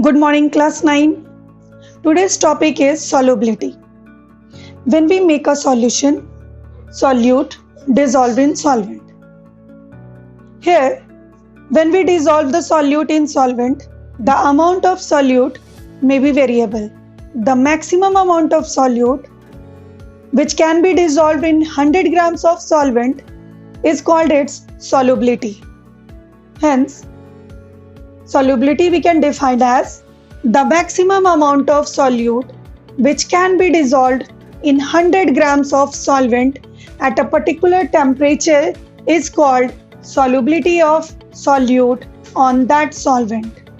Good morning, class 9. Today's topic is solubility. When we make a solution, solute dissolve in solvent. Here, when we dissolve the solute in solvent, the amount of solute may be variable. The maximum amount of solute which can be dissolved in 100 grams of solvent is called its solubility. Hence, solubility we can define as the maximum amount of solute which can be dissolved in 100 grams of solvent at a particular temperature is called solubility of solute on that solvent.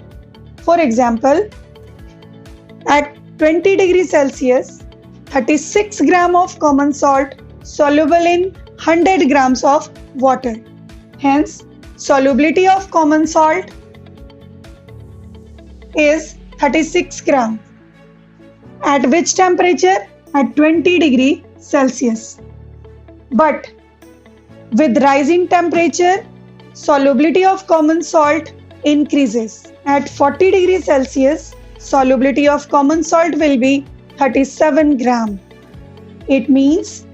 For example, at 20 degrees Celsius, 36 grams of common salt soluble in 100 grams of water. Hence, solubility of common salt is 36 grams. At which temperature? At 20 degrees Celsius. But with rising temperature, solubility of common salt increases. At 40 degrees Celsius, solubility of common salt will be 37 grams. It means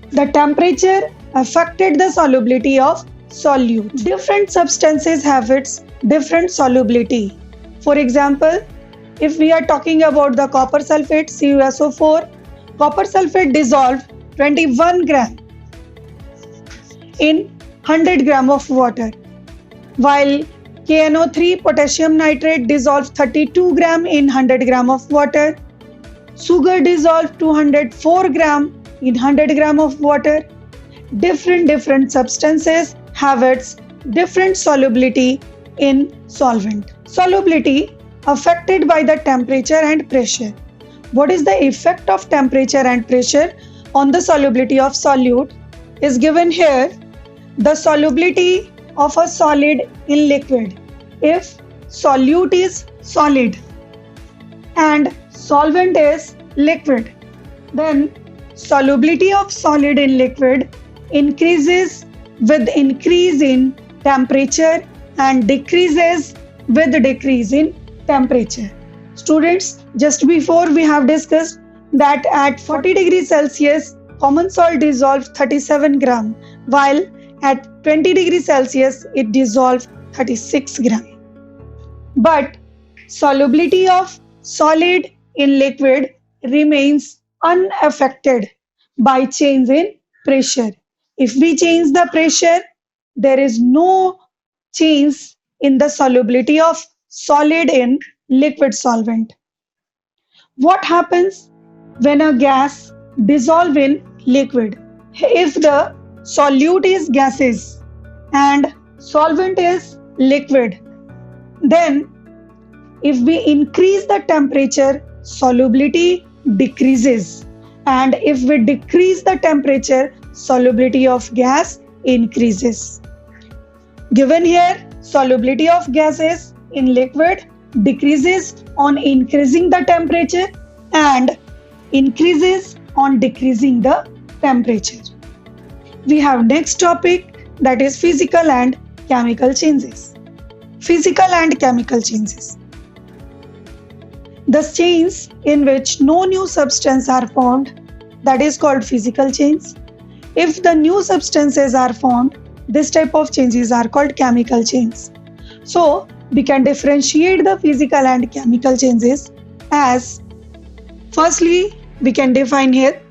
the temperature affected the solubility of solute. Different substances have its different solubility. For example, if we are talking about the copper sulfate CuSO4, copper sulfate dissolved 21 gram in 100 gram of water, while KNO3 potassium nitrate dissolved 32 gram in 100 gram of water, sugar dissolved 204 gram in 100 gram of water. Different substances have its different solubility in solvent. Solubility affected by the temperature and pressure. What is the effect of temperature and pressure on the solubility of solute is given here. The solubility of a solid in liquid. If solute is solid and solvent is liquid, then solubility of solid in liquid increases with increase in temperature and decreases with decrease in temperature. Students, just before we have discussed that at 40 degrees Celsius, common salt dissolved 37 gram, while at 20 degrees Celsius, it dissolved 36 gram. But solubility of solid in liquid remains unaffected by change in pressure. If we change the pressure, there is no change in the solubility of solid in liquid solvent. What happens when a gas dissolves in liquid? If the solute is gaseous and solvent is liquid, then if we increase the temperature, solubility decreases, and if we decrease the temperature, solubility of gas increases. Given here, solubility of gases in liquid decreases on increasing the temperature and increases on decreasing the temperature. We have next topic, that is physical and chemical changes. Physical and chemical changes. The change in which no new substance are formed, that is called physical change. If the new substances are formed, this type of changes are called chemical change. So, we can differentiate the physical and chemical changes as, firstly, we can define here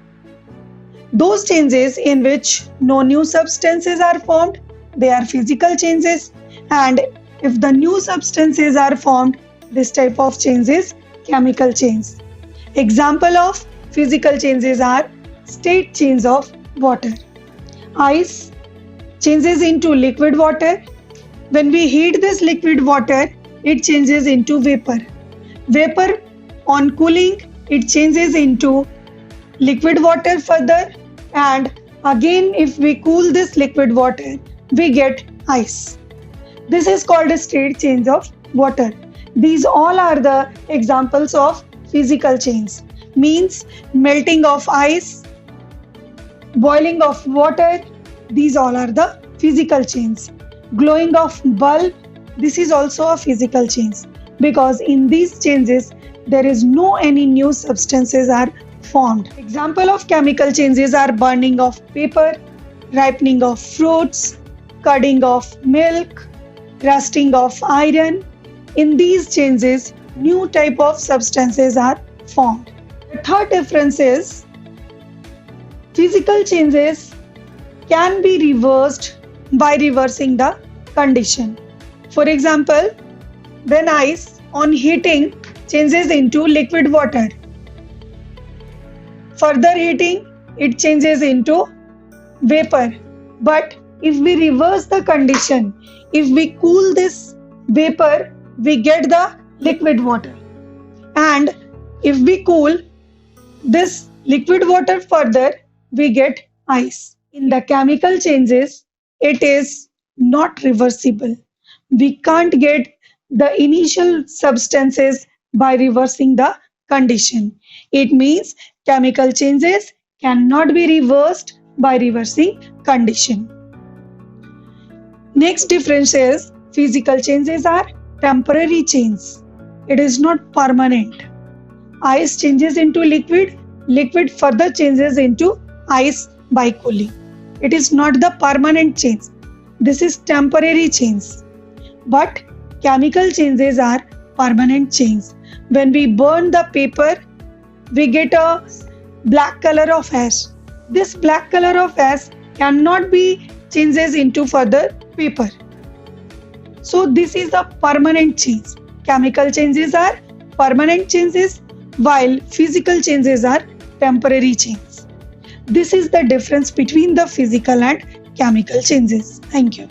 those changes in which no new substances are formed, they are physical changes, and if the new substances are formed, this type of change is chemical change. Example of physical changes are state change of water. Ice changes into liquid water. When we heat this liquid water, it changes into vapor. Vapor on cooling, it changes into liquid water further, and again if we cool this liquid water, we get ice. This is called a state change of water. These all are the examples of physical change. Means melting of ice, boiling of water, these all are the physical change. Glowing of bulb, this is also a physical change. because in these changes there is no any new substances are formed. Example of chemical changes are burning of paper, ripening of fruits, curding of milk, rusting of iron. In these changes, new type of substances are formed. The third difference is physical changes can be reversed by reversing the condition. For example, when ice on heating changes into liquid water, further heating it changes into vapor. But if we reverse the condition, if we cool this vapor, we get the liquid water. And if we cool this liquid water further, we get ice. In the chemical changes, it is not reversible. We can't get the initial substances by reversing the condition. It means chemical changes cannot be reversed by reversing condition. Next difference is physical changes are temporary changes. It is not permanent. Ice changes into liquid, liquid further changes into ice by cooling. It is not the permanent change. This is temporary change. But chemical changes are permanent change. When we burn the paper, we get a black color of ash. This black color of ash cannot be changes into further paper. So this is a permanent change. Chemical changes are permanent changes while physical changes are temporary changes. This is the difference between the physical and chemical changes. Thank you.